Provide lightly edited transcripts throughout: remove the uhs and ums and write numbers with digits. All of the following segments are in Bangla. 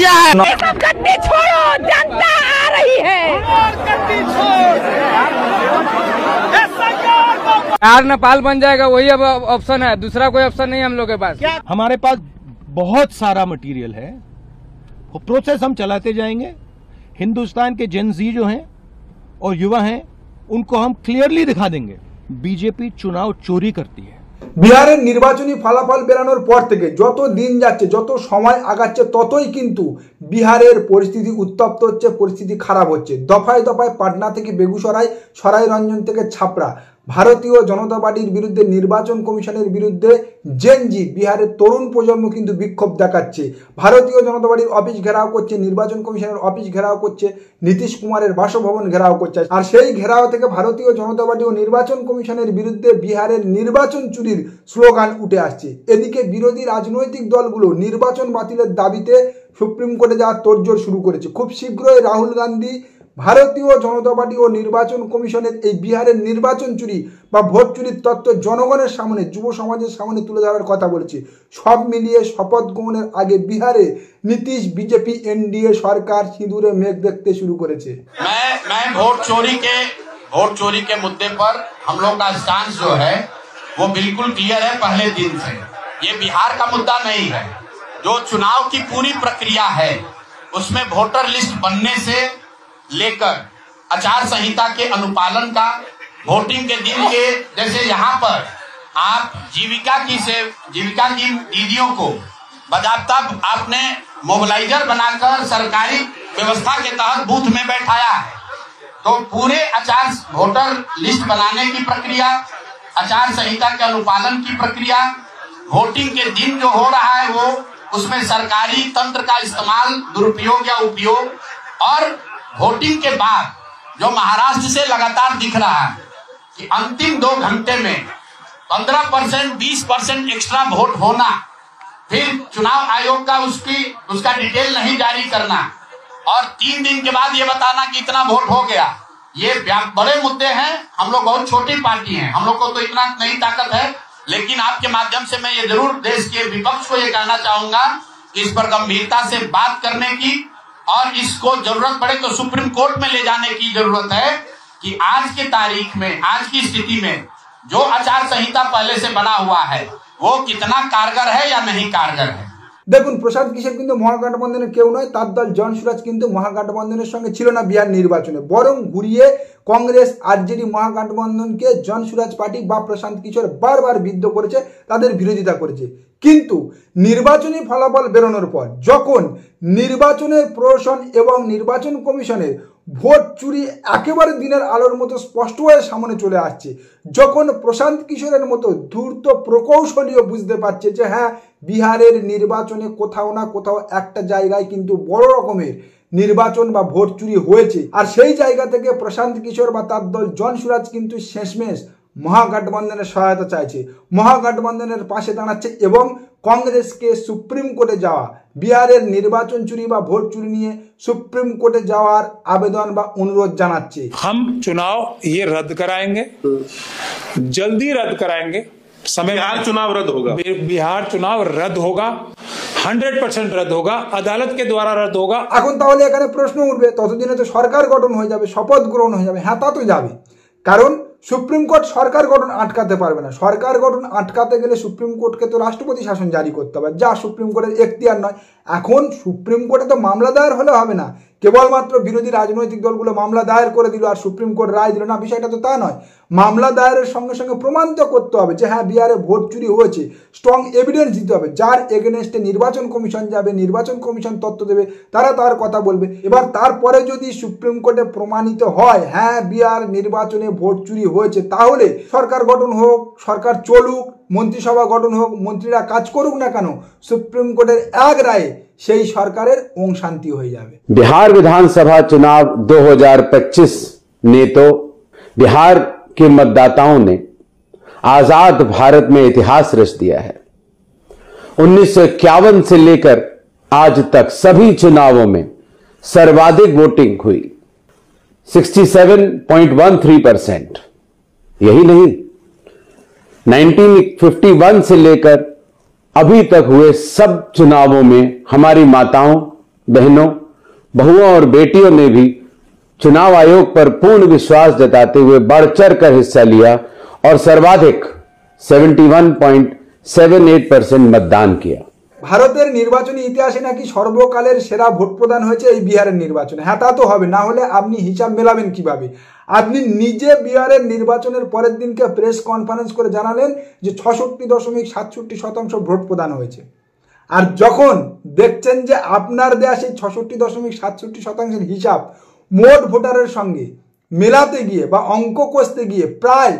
दिया है। गद्दी छोड़ो, जनता आ रही है। बिहार नेपाल बन जाएगा, वही अब ऑप्शन है, दूसरा कोई ऑप्शन नहीं हम लोग के पास। हमारे पास बहुत सारा मटेरियल है, वो प्रोसेस हम चलाते जाएंगे। हिंदुस्तान के जेन ज़ी जो हैं और युवा हैं, उनको हम क्लियरली दिखा देंगे बीजेपी चुनाव चोरी करती है। বিহারের নির্বাচনী ফলাফল বেরানোর পর থেকে যত দিন যাচ্ছে, যত সময় আগাচ্ছে, ততই কিন্তু বিহারের পরিস্থিতি উত্তপ্ত হচ্ছে, পরিস্থিতি খারাপ হচ্ছে। দফায় দফায় পাটনা থেকে বেগুসরাই, সরাইরঞ্জন থেকে ছাপড়া, ভারতীয় জনতা পার্টির বিরুদ্ধে, নির্বাচন কমিশনের বিরুদ্ধে জেনজি বিহারের তরুণ প্রজন্ম কিন্তু বিক্ষোভ দেখাচ্ছে। ভারতীয় জনতা পার্টির অফিস ঘেরাও করছে, নির্বাচন কমিশনের অফিস ঘেরাও করছে, নীতিশ কুমারের বাসভবন ঘেরাও করছে। আর সেই ঘেরাও থেকে ভারতীয় জনতা পার্টি ও নির্বাচন কমিশনের বিরুদ্ধে বিহারের নির্বাচন চুরির স্লোগান উঠে আসছে। এদিকে বিরোধী রাজনৈতিক দলগুলো নির্বাচন বাতিলের দাবিতে সুপ্রিম কোর্টে যাওয়ার তোড়জোড় শুরু করেছে। খুব শীঘ্রই রাহুল গান্ধী ভারতীয় জনতা পার্টি ও নির্বাচন কমিশনের এই বিহারের নির্বাচন চুরি বা ভোট চুরির তত্ত্ব জনগণের সামনে, যুব সমাজের সামনে তুলে ধরার কথা বলেছে। সব মিলিয়ে শপথ গ্রহণের আগে বিহারে নীতিশ বিজেপি এনডিএ সরকার সিঁদুরে মেঘ দেখতে শুরু করেছে। मैं वोट चोरी के मुद्दे पर हम लोग का स्टांस जो है वो बिल्कुल क्लियर है पहले दिन से। ये बिहार का मुद्दा नहीं है। जो चुनाव की पूरी प्रक्रिया है उसमें वोटर लिस्ट बनने से लेकर आचार संहिता के अनुपालन का, वोटिंग के दिन के, जैसे यहाँ पर आप जीविका की दीदियों को बाकायदा आपने मोबिलाइजर बनाकर सरकारी व्यवस्था के तहत बूथ में बैठाया है। तो पूरे वोटर लिस्ट बनाने की प्रक्रिया, आचार संहिता के अनुपालन की प्रक्रिया, वोटिंग के दिन जो हो रहा है वो उसमें सरकारी तंत्र का इस्तेमाल, दुरुपयोग या उपयोग, और वोटिंग के बाद जो महाराष्ट्र से लगातार दिख रहा है कि अंतिम 2 घंटे में 15%, 20% एक्स्ट्रा वोट होना, फिर चुनाव आयोग का उसका डिटेल नहीं जारी करना, और 3 दिन के बाद ये बताना कि इतना वोट हो गया। ये बड़े मुद्दे हैं। हम लोग बहुत छोटी पार्टी हैं, हम लोग को तो इतना नहीं ताकत है, लेकिन आपके माध्यम से मैं ये जरूर देश के विपक्ष को ये कहना चाहूंगा कि इस पर गंभीरता से बात करने की, और इसको जरूरत पड़े तो सुप्रीम कोर्ट में ले जाने की जरूरत है कि आज के तारीख में, आज की स्थिति में जो आचार संहिता पहले से बना हुआ है वो कितना कारगर है या नहीं कारगर है। দেখুন, প্রশান্ত কিশোর কিন্তু মহাগঠবন্ধনের কেউ নয়। তার দল জনসুরাজ কিন্তু মহাগঠবন্ধনের সঙ্গে ছিল না বিহার নির্বাচনে, বরং ঘুরিয়ে কংগ্রেস আরজেডি মহাগঠবন্ধনকে জনসুরাজ পার্টি বা প্রশান্ত কিশোর বারবার বিদ্ধ করেছে, তাদের বিরোধিতা করেছে। কিন্তু নির্বাচনী ফলাফল বেরোনোর পর যখন নির্বাচনের প্রশাসন এবং নির্বাচন কমিশনের ভোট চুরি একেবারে দিনের আলোর মতো স্পষ্ট হয়ে সামনে চলে আসছে, যখন প্রশান্ত কিশোরের মতো ধূর্ত প্রকৌশলীও বুঝতে পারছে যে হ্যাঁ, বিহারের নির্বাচনে কোথাও না কোথাও একটা জায়গায় কিন্তু বড় রকমের নির্বাচন বা ভোট চুরি হয়েছে, আর সেই জায়গা থেকে প্রশান্ত কিশোর বা তার দল জনসুরাজ কিন্তু শেষমেশ মহাগঠবন্ধনের সহায়তা চাইছে, মহাগঠবন্ধনের পাশে দাঁড়াচ্ছে এবং কংগ্রেসকে সুপ্রিম কোর্টে যাওয়া, বিহারের নির্বাচন চুরি বা ভোট চুরি নিয়ে সুপ্রিম कोर्टे যাওয়ার আবেদন বা অনুরোধ জানাচ্ছে। हम चुनाव ये रद्द कराएंगे, जल्दी रद्द कराएंगे। समय बिहार चुनाव रद्द होगा, बिहार चुनाव रद्द होगा, 100% रद्द होगा, अदालत के द्वारा रद्द होगा। এখন তাহলে এখানে প্রশ্ন উঠবে, ততদিনে তো সরকার গঠন হয়ে যাবে, শপথ গ্রহণ হয়ে যাবে। হ্যাঁ, তা তো যাবে, কারণ সুপ্রিম কোর্ট সরকার গঠন আটকাতে পারবে না। সরকার গঠন আটকাতে গেলে সুপ্রিম কোর্টকে তো রাষ্ট্রপতি শাসন জারি করতে হবে, যা সুপ্রিম কোর্টের এখতিয়ার নয়। এখন সুপ্রিম কোর্টে তো মামলা দায়ের হলে হবে না, কেবলমাত্র বিরোধী রাজনৈতিক দলগুলো মামলা দায়ের করে দিল আর সুপ্রিম কোর্ট রায় দিল না, বিষয়টা তো তা নয়। মামলা দায়েরের সঙ্গে সঙ্গে প্রমাণিত করতে হবে যে হ্যাঁ, বিহারে ভোট চুরি হয়েছে, স্ট্রং এভিডেন্স দিতে হবে, যার এগেনস্টে নির্বাচন কমিশন যাবে, নির্বাচন কমিশন তথ্য দেবে, তারা তার কথা বলবে। এবার তারপরে যদি সুপ্রিম কোর্টে প্রমাণিত হয় হ্যাঁ, বিহার নির্বাচনে ভোট চুরি হয়েছে, তাহলে সরকার গঠন হোক, সরকার চলুক, মন্ত্রিসভা গঠন হোক, মন্ত্রীরা কাজ করুক না কেন, সুপ্রিম কোর্টের এক রায়ে সেই সরকারের ওম শান্তি হয়ে যাবে। बिहार विधानसभा चुनाव 2025 ने तो बिहार के मतदाताओं ने आजाद भारत में इतिहास रच दिया है। 1951 से लेकर आज तक सभी चुनावों में सर्वाधिक वोटिंग हुई, 67.13%। यही नहीं, 1951 से लेकर अभी तक हुए सब चुनावों में हमारी माताओं बहनों, बहुओं और बेटियों ने भी चुनाव आयोग पर पूर्ण विश्वास जताते हुए बढ़-चढ़ कर हिस्सा लिया और सर्वाधिक 71.78% मतदान किया। ভারতের নির্বাচনী ইতিহাসে নাকি সর্বকালের সেরা ভোট প্রদান হয়েছে এই বিহারের নির্বাচনে। হ্যাঁ, তা তো হবে, না হলে আপনি হিসাব মেলাবেন কিভাবে? আপনি নিজে বিহারের নির্বাচনের পরের দিনকে প্রেস কনফারেন্স করে জানালেন যে 66.67% ভোট প্রদান হয়েছে। আর যখন দেখছেন যে আপনার দেয়া সেই 66.67% হিসাব মোট ভোটারের সঙ্গে মেলাতে গিয়ে বা অঙ্ক কষতে গিয়ে প্রায়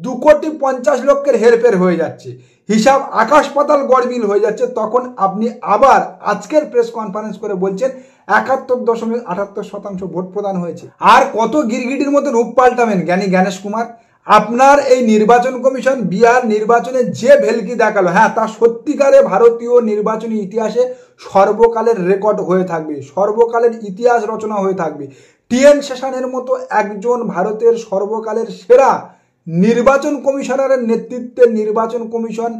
2,50,00,000 হেরফের হয়ে যাচ্ছে, হিসাব আকাশ পাতাল গড়মিল হয়ে যাচ্ছে, তখন আপনি আবার আজকের প্রেস কনফারেন্স করে বলছেন 71.78% ভোট প্রদান হয়েছে। আর কত গিরগিটির মতো রূপ পাল্টাবেন জ্ঞানী জ্ঞানেশ কুমার? আপনার এই নির্বাচন কমিশন বিহার নির্বাচনে যে ভেলকি দেখালো, হ্যাঁ, তা সত্যিকারে ভারতীয় নির্বাচনী ইতিহাসে সর্বকালের রেকর্ড হয়ে থাকবে, সর্বকালের ইতিহাস রচনা হয়ে থাকবে। টিএন সেশনের মতো একজন ভারতের সর্বকালের সেরা নির্বাচন কমিশনারের নেতৃত্বে নির্বাচন কমিশন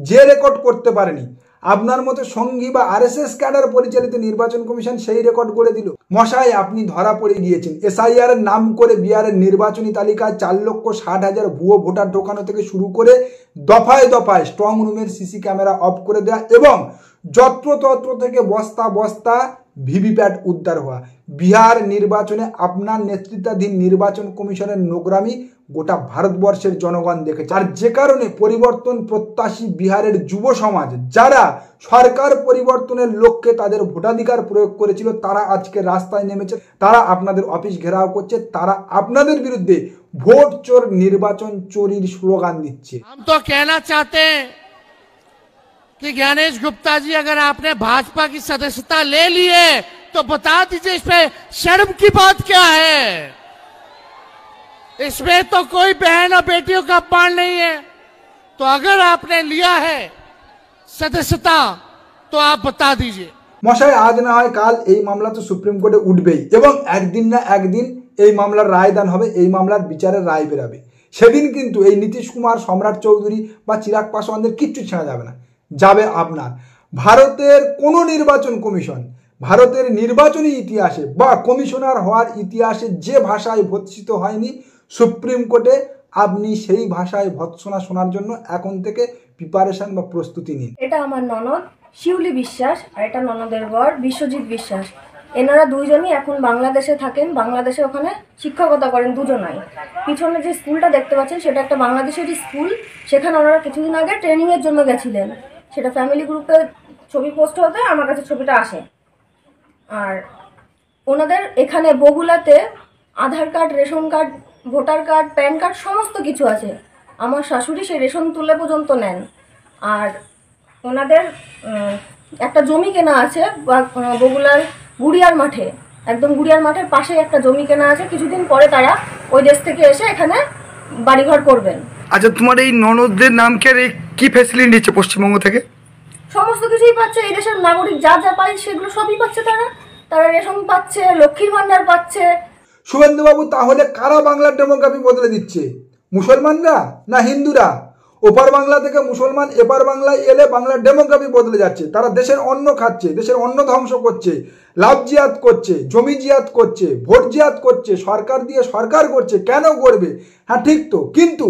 যে রেকর্ড করতে পারেনি, আপনার মতো সঙ্গী বা আরএসএস ক্যাডার পরিচালিত নির্বাচন কমিশন সেই রেকর্ড করে দিল। মশাই, আপনি ধরা পড়ে গিয়েছেন। এসআইআর এর নাম করে বিহারের নির্বাচনী তালিকায় 4,60,000 ভুয়ো ভোটার ঢোকানো থেকে শুরু করে দফায় দফায় স্ট্রং রুমের সিসি ক্যামেরা অফ করে দেওয়া এবং যত্রতত্র থেকে বস্তা বস্তা ভিভিপ্যাট উদ্ধার হওয়া। বিহার নির্বাচনে আপনার নেতৃত্বাধীন নির্বাচন কমিশনের নোংরামি গোটা ভারতবর্ষের জনগণ দেখেছে। আর যে কারণে পরিবর্তন প্রত্যাশী বিহারের যুব সমাজ, যারা সরকার পরিবর্তনের লক্ষ্যে তাদের ভোটাধিকার প্রয়োগ করেছিল, তারা আজকে রাস্তায় নেমেছে, তারা আপনাদের অফিস ঘেরাও করছে, তারা আপনাদের বিরুদ্ধে ভোট চোর নির্বাচন চোরির স্লোগান দিচ্ছে। हम तो कहना चाहते हैं कि ज्ञानेश गुप्ता जी, अगर आपने भाजपा की सदस्यता ले ली है तो बता दीजिए इसमें शर्म की बात क्या है? इसमें तो कोई बहन और बेटियों का अपमान नहीं है। तो अगर आपने लिया है सदस्यता तो आप बता दीजिए। মশাই, আজ না হয় কাল এই মামলা তো সুপ্রিম কোর্টে উঠবেই এবং একদিন না একদিন এই মামলার রায়দান হবে, এই মামলার বিচারের রায় বেরাবে। সেদিন কিন্তু এই নীতিশ কুমার, সম্রাট চৌধুরী বা চিরাগ পাসওয়ানদের কিচ্ছু ছেড়া যাবে না, যাবে আপনার। ভারতের কোনো নির্বাচন কমিশন ভারতের নির্বাচনী ইতিহাসে বা কমিশনার হওয়ার ইতিহাসে যে ভাষায় ভৎসিত হয়নি, সুপ্রিম কোর্টে আপনি সেই ভাষায় ভৎসনা শোনার জন্য এখন থেকে প্রিপারেশন বা প্রস্তুতি নিন। এটা আমার ননদ শিউলি বিশ্বাস আর এটা ননদের বর বিশ্বজিৎ বিশ্বাস। এনারা দুইজনই এখন বাংলাদেশে থাকেন, বাংলাদেশে ওখানে শিক্ষকতা করেন দুজনাই। পিছনে যে স্কুলটা দেখতে পাচ্ছেন সেটা একটা বাংলাদেশেরই স্কুল, সেখানে ওনারা কিছুদিন আগে ট্রেনিংয়ের জন্য গেছিলেন। সেটা ফ্যামিলি গ্রুপে ছবি পোস্ট হতে আমার কাছে ছবিটা আসে। আর ওনাদের এখানে বগুলাতে Aadhaar card, ration card, voter card, PAN card সমস্ত কিছু আছে। আমার শাশুড়ি সেই রেশন তুলে পর্যন্ত নেন। আর ওনাদের একটা জমি কেনা আছে বগুলার গুড়িয়ার মাঠে, একদম গুড়িয়ার মাঠের পাশেই একটা জমি কেনা আছে। কিছুদিন পরে তারা ওই দেশ থেকে এসে এখানে বাড়িঘর করবেন। আচ্ছা, তোমার এই ননদদের নাম কি ফ্যাসিলিটি নিচ্ছে পশ্চিমবঙ্গ থেকে? সমস্ত কিছুই পাচ্ছে, এই দেশের নাগরিক যা যা পায় সেগুলো সবই পাচ্ছে। তারা রেশন পাচ্ছে, লক্ষ্মীর ভান্ডার পাচ্ছে। শুভেন্দুবাবু, তাহলে কারা বাংলার ডেমোগ্রাফি বদলে দিচ্ছে? মুসলমানরা না হিন্দুরা? ওপার বাংলা থেকে মুসলমান এপার বাংলায় এলে বাংলার ডেমোগ্রাফি বদলে যাচ্ছে। তারা দেশের অন্ন খাচ্ছে, দেশের অন্ন ধ্বংস করছে, লাভ জিয়াদ করছে, জমি জিয়াদ করছে, ভোট জিয়াদ করছে, সরকার দিয়ে সরকার করছে। কেন করবে? হ্যাঁ, ঠিক তো। কিন্তু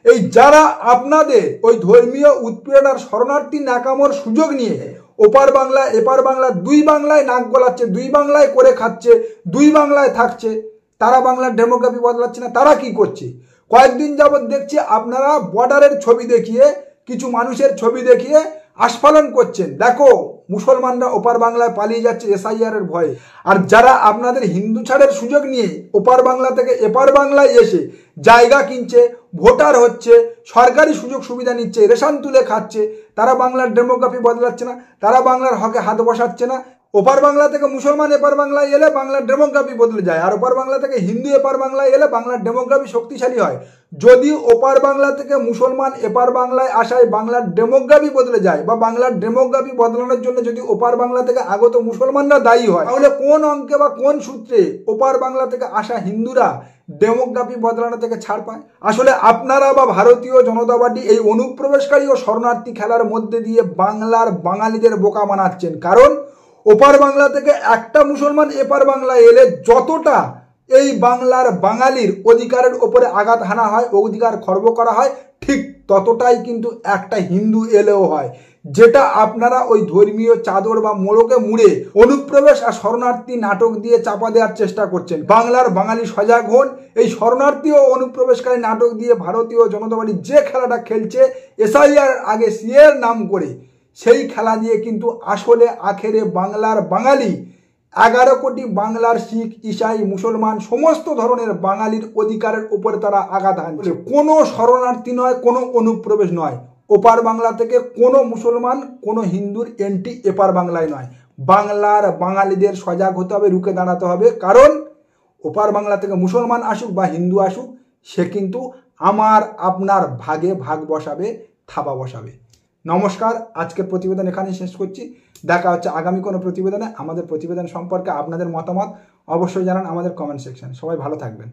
এই যারা আপনাদের ওই ধর্মীয় উৎপীড়নার শরণার্থী নাকামোর সুযোগ নিয়ে ওপার বাংলা এপার বাংলা দুই বাংলায় নাক গলাচ্ছে, দুই বাংলায় করে খাচ্ছে, দুই বাংলায় থাকছে, তারা বাংলার ডেমোগ্রাফি বদলাচ্ছে না। তারা কি করছে? কয়েকদিন যাবৎ দেখছি আপনারা বর্ডারের ছবি দেখিয়ে, কিছু মানুষের ছবি দেখিয়ে আস্ফালন করছেন। দেখো, মুসলমানরা ওপার বাংলায় পালিয়ে যাচ্ছে এসআইআর এর ভয়ে। আর যারা আপনাদের হিন্দু ছাড়ের সুযোগ নিয়ে ওপার বাংলা থেকে এপার বাংলায় এসে জায়গা কিনছে, ভোটার হচ্ছে, সরকারি সুযোগ সুবিধা নিচ্ছে, রেশন তুলে খাচ্ছে, তারা বাংলার ডেমোগ্রাফি বদলাচ্ছে না, তারা বাংলার হকে হাত বসাচ্ছে না। ওপার বাংলা থেকে মুসলমান এপার বাংলায় এলে বাংলার ডেমোগ্রাফি বদলে যায়, আর ওপার বাংলা থেকে হিন্দু এপার বাংলায় এলে বাংলার ডেমোগ্রাফি শক্তিশালী হয়। যদি ওপার বাংলা থেকে মুসলমান এপার বাংলায় আসায় বাংলার ডেমোগ্রাফি বদলে যায় বা বাংলার ডেমোগ্রাফি বদলানোর জন্য যদি ওপার বাংলা থেকে আগত মুসলমানরা দায়ী হয়, তাহলে কোন অঙ্কে বা কোন সূত্রে ওপার বাংলা থেকে আসা হিন্দুরা ডেমোগ্রাফি বদলানো থেকে ছাড় পায়? আসলে আপনারা বা ভারতীয় জনতা পার্টি এই অনুপ্রবেশকারী ও শরণার্থী খেলার মধ্যে দিয়ে বাংলার বাঙালিদের বোকা বানাচ্ছেন। কারণ ওপার বাংলা থেকে একটা মুসলমান এপার বাংলায় এলে যতটা এই বাংলার বাঙালির অধিকারের ওপরে আঘাত হানা হয়, অধিকার খর্ব করা হয়, ঠিক ততটাই কিন্তু একটা হিন্দু এলেও হয়। যেটা আপনারা ওই ধর্মীয় চাদর বা মোড়কে মুড়ে অনুপ্রবেশ আর শরণার্থী নাটক দিয়ে চাপা দেওয়ার চেষ্টা করছেন। বাংলার বাঙালি সজাগ হন। এই শরণার্থী ও অনুপ্রবেশকারী নাটক দিয়ে ভারতীয় জনতা পার্টি যে খেলাটা খেলছে এসআইআর আগে সিএর নাম করে, সেই খেলা দিয়ে কিন্তু আসলে আখেরে বাংলার বাঙালি 11 কোটি বাংলার শিখ, ইসাই, মুসলমান সমস্ত ধরনের বাঙালির অধিকারের উপরে তারা আঘাত হানছে। কোনো শরণার্থী নয়, কোনো অনুপ্রবেশ নয়। ওপার বাংলা থেকে কোনো মুসলমান, কোনো হিন্দুর এন্ট্রি এপার বাংলায় নয়। বাংলার বাঙালিদের সজাগ হতে হবে, রুখে দাঁড়াতে হবে। কারণ ওপার বাংলা থেকে মুসলমান আসুক বা হিন্দু আসুক, সে কিন্তু আমার আপনার ভাগে ভাগ বসাবে, থাবা বসাবে। নমস্কার, আজকের প্রতিবেদন এখানেই শেষ করছি। দেখা হচ্ছে আগামী কোনো প্রতিবেদনে। আমাদের প্রতিবেদন সম্পর্কে আপনাদের মতামত অবশ্যই জানান আমাদের কমেন্ট সেকশন। সবাই ভালো থাকবেন।